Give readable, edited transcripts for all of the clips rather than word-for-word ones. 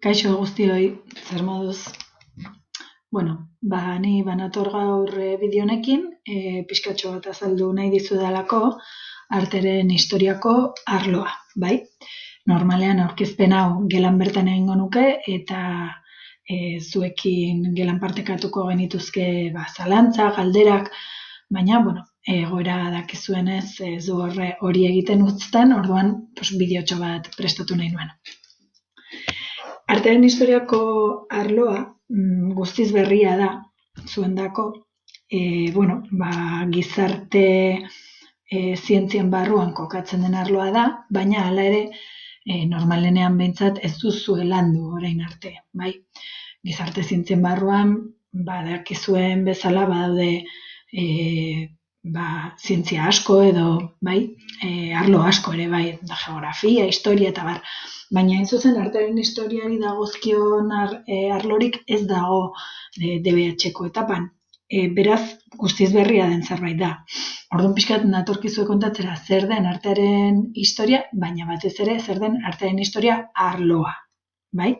Kaixo guztioi, zer moduz? Bueno, ni banator gaur bideo honekin, pixkatxo bat azaldu nahi dizudalako arteren historiako arloa, bai? Normalean aurkezpen hau gelan bertan egingo nuke eta zuekin gelan partekatuko genituzke zalantza, galderak, baina, egoera dakizuenez ez du hori egiten uzten, orduan bideotxo bat prestatu nahi nuen. Artearen historiako arloa guztiz berria da zuendako, gizarte zientzien barruan kokatzen den arloa da, baina hala ere normalenean behintzat ez duzue landu orain arte, bai? Gizarte zientzien barruan badakizuen bezala badaude zientzia asko edo, bai, arlo asko ere, bai, da geografia, historia eta bar. Baina hain zuzen artearen historiari dagozkion arlorik ez dago DBH-ko etapan. Beraz, guztiz berria den zerbait da. Orduan pixkat natorkizue kontatzera zer den artearen historia, baina batez ere zer den artearen historia arloa, bai?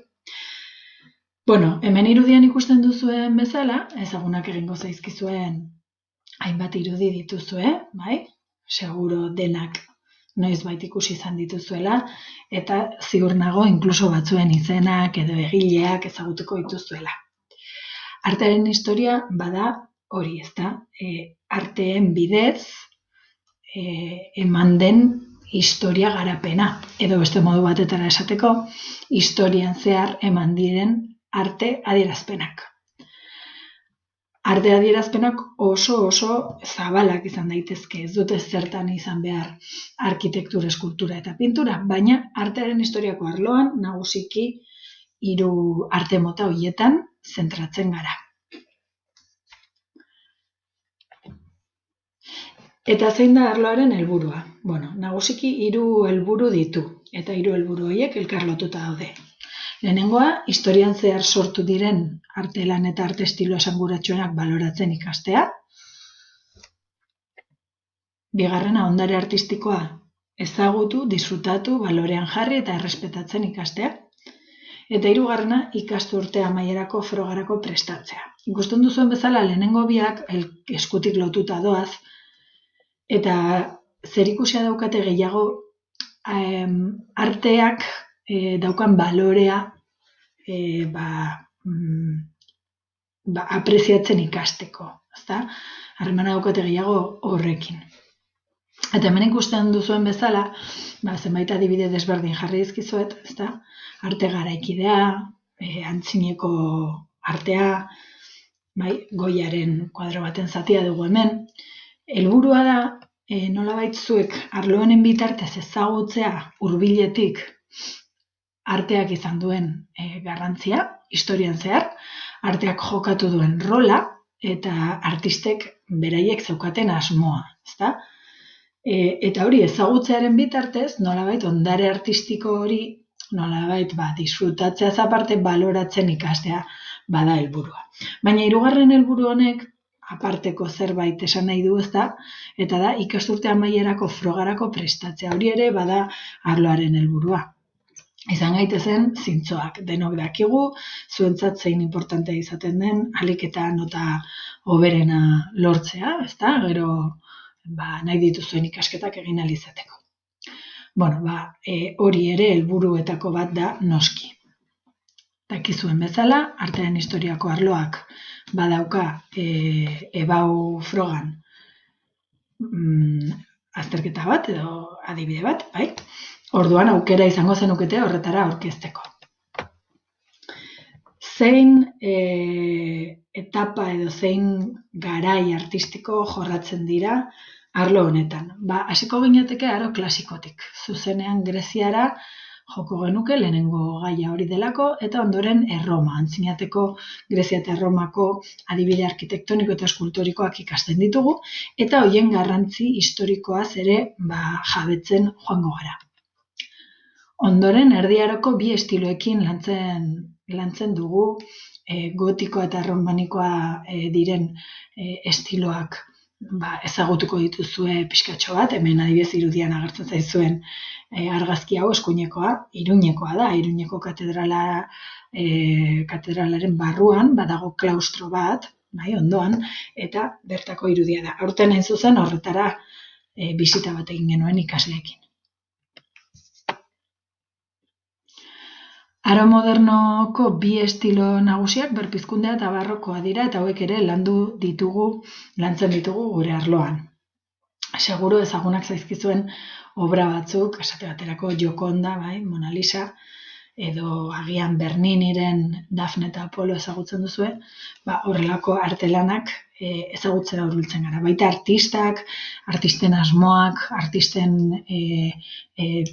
Hemen irudian ikusten duzuen bezala, ezagunak egingo zaizkizuen hainbat irudi dituzue, bai? Seguro denak noizbait ikusi izan dituzuela, eta ziur nago inkluso batzuen izenak edo egileak ezagutuko dituzuela. Artearen historia bada hori, ezta? Arteen bidez eman den historia garapena, edo beste modu batetara esateko, historian zehar eman diren arte adierazpenak. Arte adierazpenak oso zabalak izan daitezke, ez dute zertan izan behar arkitektura, eskultura eta pintura, baina artearen historiako arloan nagusiki 3 arte mota horietan zentratzen gara. Eta zein da arloaren helburua? Nagusiki 3 helburu ditu, eta 3 helburu horiek elkar lotuta daude. Lehenengoa, historian zehar sortu diren arte lan eta arte estilo esanguratsuenak baloratzen ikastea. Bigarrena, ondare artistikoa ezagutu, disfrutatu, balorean jarri eta errespetatzen ikastea. Eta 3. Ikasturte amaierako frogarako prestatzea. Ikusten duzuen bezala lehenengo biak eskutik lotuta doaz, eta zerikusia daukate gehiago arteak daukan balorea apreziatzen ikasteko, ezta? Harremana daukate gehiago horrekin. Eta hemen ikusten duzuen bezala, zenbait adibide desberdin jarri dizkizuet, ezta? Arte garaikidea, antzineko artea, Goiaren kuadro baten zatia dugu hemen. Helburua da, nolabait zuek arlo honen bitartez ezagutzea hurbiletik arteak izan duen garrantzia, historian zehar, arteak jokatu duen rola eta artistek beraiek zeukaten asmoa, ezta? Eta hori ezagutzearen bitartez, nolabait ondare artistiko hori, nolabait disfrutatzeaz aparte baloratzen ikastea bada helburua. Baina 3. helburu honek aparteko zerbait esan nahi du, ezta? Eta da ikasturte amaierako frogarako prestatzea. Hori ere bada arloaren helburua. Izan gaitezen zintzoak, denok dakigu, zuentzat zein importantea izaten den, ahalik eta nota hoberena lortzea, ezta? Gero nahi dituzuen ikasketak egin ahal izateko. Hori ere helburuetako bat da noski. Dakizuen bezala, artearen historiako arloak badauka EBAU frogan azterketa bat edo adibide bat, bai? Orduan aukera izango zenukete horretara aurkezteko. Zein etapa edo zein garai artistiko jorratzen dira arlo honetan? Hasiko ginateke aro klasikotik. Zuzenean Greziara joko genuke lehenengo gaia hori delako, eta ondoren Erroma, antzinateko Grezia eta Erromako adibide arkitektoniko eta eskultorikoak ikasten ditugu, eta horien garrantzi historikoaz ere jabetzen joango gara. Ondoren, Erdi Aroko 2 estiloekin lantzen dugu, gotikoa eta erromanikoa diren estiloak ezagutuko dituzue pixkatxo bat, hemen adibidez irudian agertzen zaizuen argazki hau eskuinekoa, Iruñekoa da, Iruñeko katedralaren barruan, badago klaustro bat, ondoan, eta bertako irudia da. Aurten hain zuzen horretara bisita bat egin genuen ikasleekin. Aro modernoko bi estilo nagusiak berpizkundea eta barrokoa dira, eta hauek ere lantzen ditugu gure arloan. Seguru ezagunak zaizkizuen obra batzuk, esate baterako Gioconda, Mona Lisa, edo agian Berniniren Dafne eta Apolo ezagutzen duzue, horrelako artelanak ezagutzera hurbiltzen gara. Baita artistak, artisten asmoak, artisten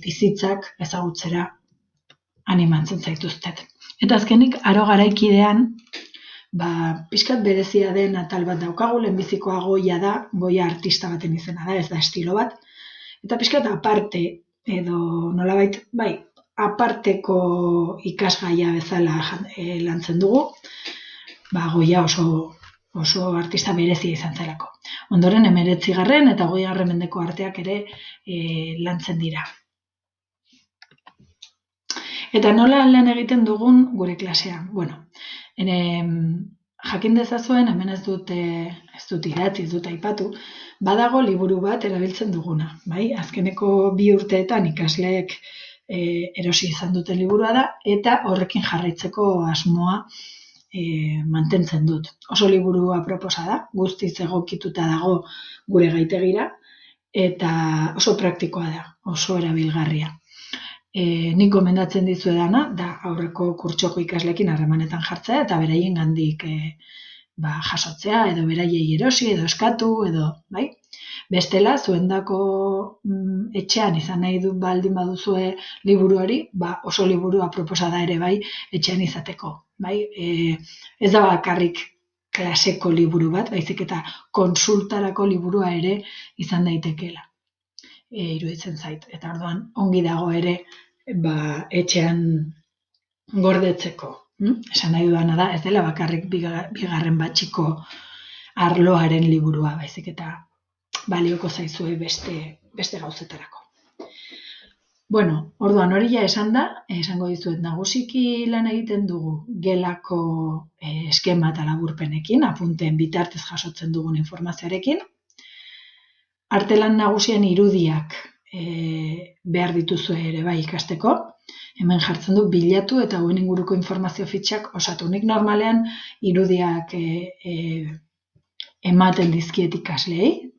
bizitzak ezagutzera animatzen zaituztet. Eta azkenik, aro garaikidean, pixkat berezia den atal bat daukagu, lehenbizikoa Goya da, Goya artista baten izena da, ez da estilo bat. Eta pixkat aparte, edo nolabait, aparteko ikasgaia bezala lantzen dugu, Goya oso artista berezia izan zelako. Ondoren 19. eta 20. mendeko arteak ere lantzen dira. Eta nola lan egiten dugun gure klasean? Jakin dezazuen, hemen ez dut idatzi, ez dut aipatu, badago liburu bat erabiltzen duguna. Azkeneko 2 urteetan ikasleek erosi izan duten liburua da, eta horrekin jarraitzeko asmoa mantentzen dut. Oso liburu aproposa da, guztiz egokituta dago gure gaitegira, eta oso praktikoa da, oso erabilgarria. Nik gomendatzen dizuedana, da aurreko kurtsoko ikasleekin harremanetan jartzea, eta beraien gandik jasotzea, edo beraiei erosi, edo eskatu, edo, Bestela, zuendako etxean izan nahi du baldin baduzue liburuari, oso liburu aproposa da ere etxean izateko. Ez da bakarrik klaseko liburu bat, baizik eta konsultarako liburua ere izan daitekeela. Iruditzen zait. Eta orduan, ongi dago ere etxean gordetzeko. Esan nahi duana da, ez dela bakarrik bigarren batxiko arloaren liburua, baizik eta balioko zaizue beste gauzetarako. Orduan hori ja esan da, esango dizuet nagusiki lan egiten dugu gelako eskema eta laburpenekin, apunteen bitartez jasotzen dugun informazioarekin. Artelan nagusien irudiak behar dituzue ere ikasteko. Hemen jartzen du bilatu eta hauen inguruko informazio fitxak osatu. Nik normalean irudiak ematen dizkiet ikasleei,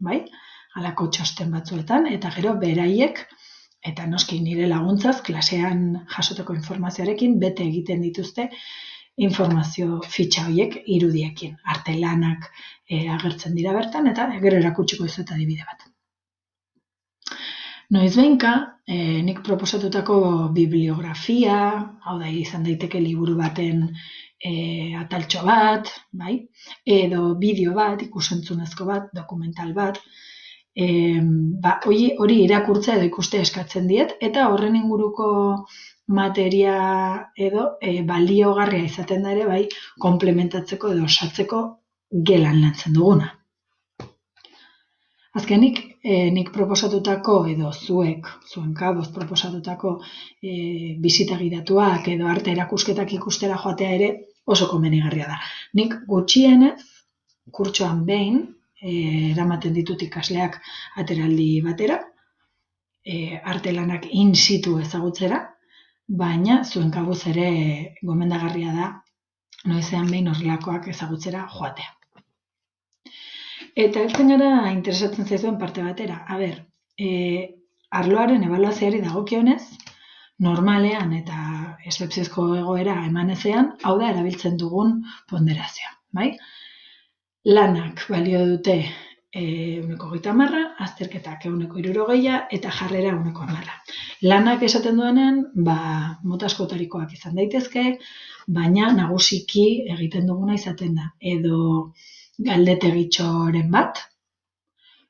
halako txosten batzuetan, eta gero beraiek, eta noski nire laguntzaz, klasean jasoteko informazioarekin, bete egiten dituzte informazio fitxa horiek irudiekin. Artelanak agertzen dira bertan, eta gero erakutsiko dizuet adibide bat. Noizbehinka, nik proposatutako bibliografia, hau da izan daiteke liburu baten ataltxo bat, edo bideo bat, ikusentzunezko bat, dokumental bat, hori irakurtzea edo ikustea eskatzen diet, eta horren inguruko materia edo baliogarria izaten da ere, komplementatzeko edo osatzeko gelan lantzen duguna. Azkenik, nik proposatutako edo zuen kaboz proposatutako bisita gidatuak edo arte erakusketak ikustera joatea ere oso komenigarria da. Nik gutxienez, kurtsoan behin, eramaten ditut ikasleak ateraldi batera, artelanak in situ ezagutzera, baina zuen kabuz ere gomendagarria da noizean behin horrelakoak ezagutzera joatea. Eta heltzen gara interesatzen zaizuen parte batera. Arloaren ebaluazioari dagokionez, normalean eta eszepziozko egoera emanezean, hau da erabiltzen dugun ponderazioa. Lanak balio dute 130, azterketak 160 eta jarrera 110. Lanak esaten duenean, mota askotarikoak izan daitezke, baina nagusiki egiten duguna izaten da. Edo galdetegitxoren bat,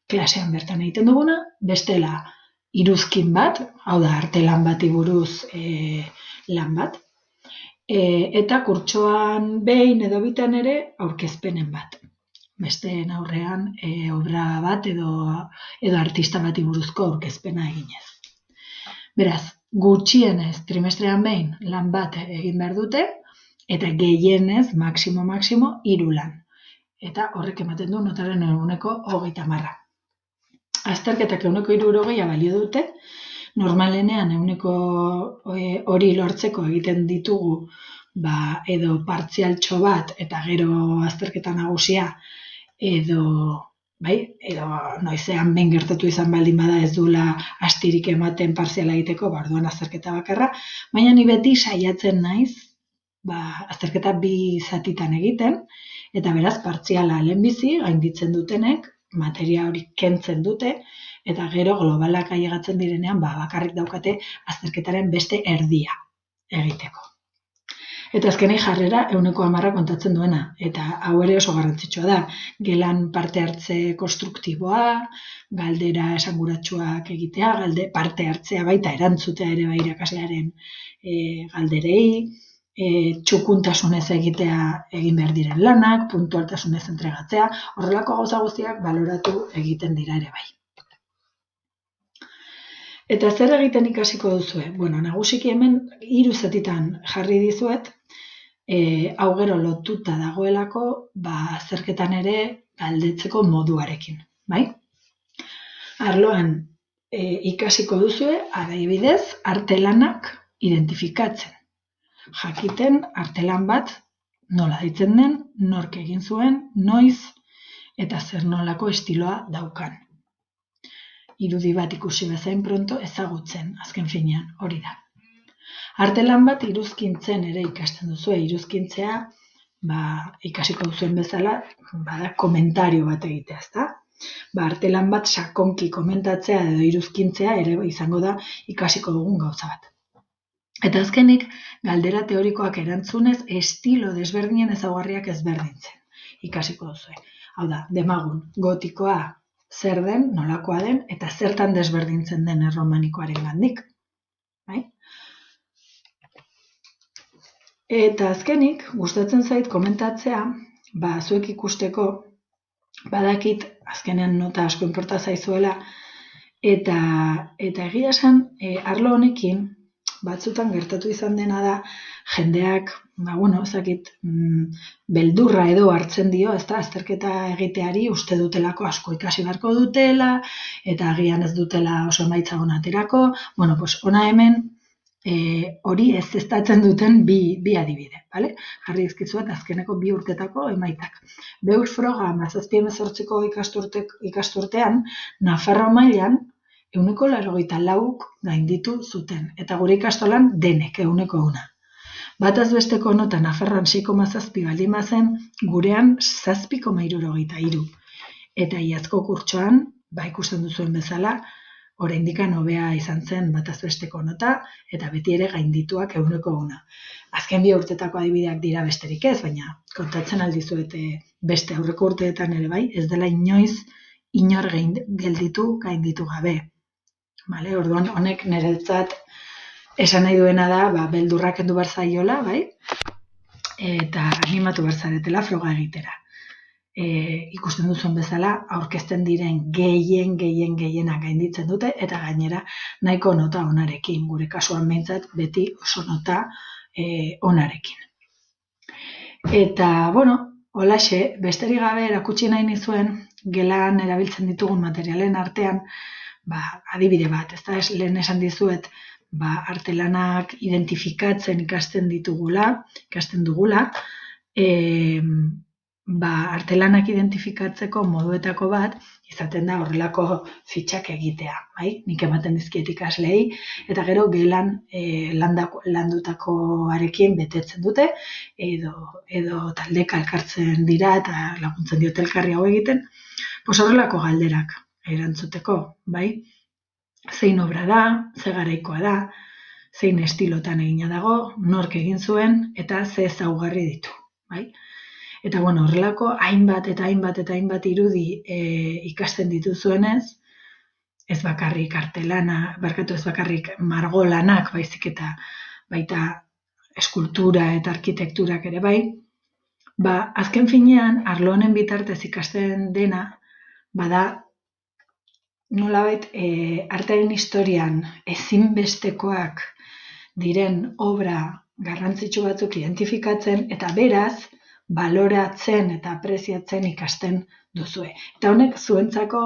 klasean bertan egiten duguna, bestela iruzkin bat, hau da artelan bati buruz lan bat, eta kurtsoan behin edo bitan ere aurkezpenen bat. besteen aurrean obra bat edo artista bati buruzko aurkezpena eginez. Beraz, gutxienez trimestrean behin lan bat egin behar dute, eta gehienez, maximo, 3 lan. Eta horrek ematen du notaren 30%. Azterketak 60% balio dute, normalenean 100 hori lortzeko egiten ditugu edo partzialtxo bat eta gero azterketa nagusia edo noizean behin gertatu izan baldin bada ez duela astirik ematen partziala egiteko, orduan azterketa bakarra, baina ni beti saiatzen naiz azterketa 2 zatitan egiten, eta beraz partziala lehenbizi gainditzen dutenek materia hori kentzen dute, eta gero globalak ailegatzen direnean bakarrik daukate azterketaren beste erdia egiteko. Eta azkenik jarrera 100% kontatzen duena, eta hau ere oso garrantzitsua da. Gelan parte hartze konstruktiboa, galdera esanguratsuak egitea, parte hartzea baita erantzutea ere irakaslearen galderei, txukuntasunez egitea egin behar diren lanak, puntualtasunez entregatzea, horrelako gauza guztiak baloratu egiten dira ere bai. Eta zer egiten ikasiko duzue? Nagusiki hemen 3 zatitan jarri dizuet, hau gero lotuta dagoelako, azterketan ere galdetzeko moduarekin, bai? Arloan ikasiko duzue, adibidez, artelanak identifikatzen. Jakiten artelan bat nola deitzen den, nork egin zuen, noiz, eta zer nolako estiloa daukan. Irudi bat ikusi bezain pronto ezagutzen, azken finean, hori da. Artelan bat iruzkintzen ere ikasten duzue, iruzkintzea ikasiko duzuen bezala, komentario bat egitea, ezta? Artelan bat sakonki komentatzea edo iruzkintzea ere izango da ikasiko dugun gauza bat. Eta azkenik, galdera teorikoak erantzunez, estilo desberdinen ezaugarriak ezberdintzen ikasiko duzue. Hau da, demagun, gotikoa zer den, nolakoa den, eta zertan desberdintzen den erromanikoaren gandik. Eta azkenik, gustatzen zait komentatzea, zuek ikusteko, badakit azkenean nota asko inporta zaizuela, eta egia esan, arlo honekin, batzutan gertatu izan dena da, jendeak, beldurra edo hartzen dio, ezta, azterketa egiteari uste dutelako asko ikasi beharko dutela, eta agian ez dutela oso emaitza ona aterako, ona hemen hori ezeztatzen duten bi adibide, bale? Jarri dizkizuet azkeneko 2 urtetako emaitzak. Beur froga 17-18ko ikasturtean, Nafarroa mailan 94 gainditu zuten, eta gure ikastolan denek 100%. Bataz besteko nota Nafarroan 6,7 baldin bazen, gurean 7,73. Eta iazko kurtsoan, ikusten duzuen bezala, oraindik hobea izan zen bataz besteko nota, eta beti ere gaindituak 100%. Azken 2 urtetako adibideak dira besterik ez, baina kontatzen aldizuet beste aurreko urteetan ere bai, ez dela inoiz inor gainditu gabe. Orduan, honek niretzat esan nahi duena da, beldurrak kendu behar zaiola, bai? Eta animatu behar zaretela froga egitera. Ikusten duzuen bezala, aurkezten diren gehienak gainditzen dute, eta gainera nahiko nota onarekin, gure kasuan behintzat beti oso nota onarekin. Eta, holaxe, besterik gabe erakutsi nahi nizuen, gelan erabiltzen ditugun materialen artean, adibide bat, ez da, lehen esan dizuet, artelanak identifikatzen ikasten dugula, artelanak identifikatzeko moduetako bat, izaten da horrelako fitxak egitea, nik ematen dizkiet ikaslei, eta gero gelan landutakoarekin betetzen dute, edo taldeka elkartzen dira, eta laguntzen diote elkarri hau egiten, horrelako galderak erantzuteko, zein obra da, ze garaikoa da, zein estilotan egina dago, nork egin zuen, eta ze ezaugarri ditu. Eta horrelako hainbat irudi ikasten dituzuenez, ez bakarrik artelana, ez bakarrik margolanak, baizik eta baita eskultura eta arkitekturak ere bai, Azken finean, arlo honen bitartez ikasten dena, bada nolabait artearen historian ezinbestekoak diren obra garrantzitsu batzuk identifikatzen eta beraz baloratzen eta apreziatzen ikasten duzue. Eta honek zuentzako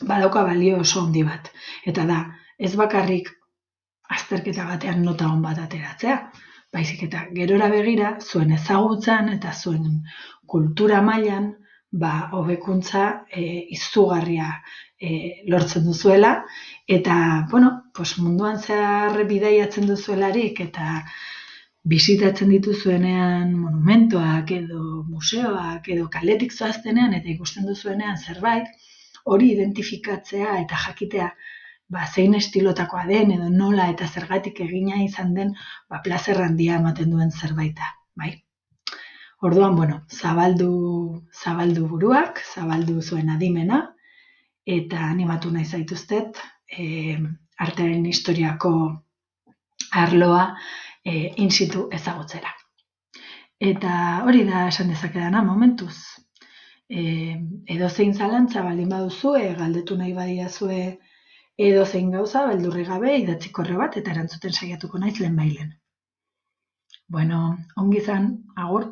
badauka balio oso handi bat. Eta da, ez bakarrik azterketa batean nota on bat ateratzea, baizik eta gerora begira zuen ezagutzan eta zuen kultura mailan hobekuntza izugarria lortzen duzuela eta munduan zehar bidaiatzen duzuelarik eta bisitatzen dituzuenean monumentuak edo museoak edo kaletik zoaztenean eta ikusten duzuenean zerbait, hori identifikatzea eta jakitea zein estilotakoa den edo nola eta zergatik egina izan den plazer handia ematen duen zerbaita, bai? Orduan, zabaldu buruak, zabaldu zuen adimena eta animatu nahi zaituztet artearen historiako arloa in situ ezagutzera. Eta hori da esan dezakedana momentuz. Edozein zalantza baldin baduzue, galdetu nahi badiazue edozein gauza, beldurrik gabe, idatzi korreo bat eta erantzuten saiatuko naiz lehenbailehen. Ongi izan, agur!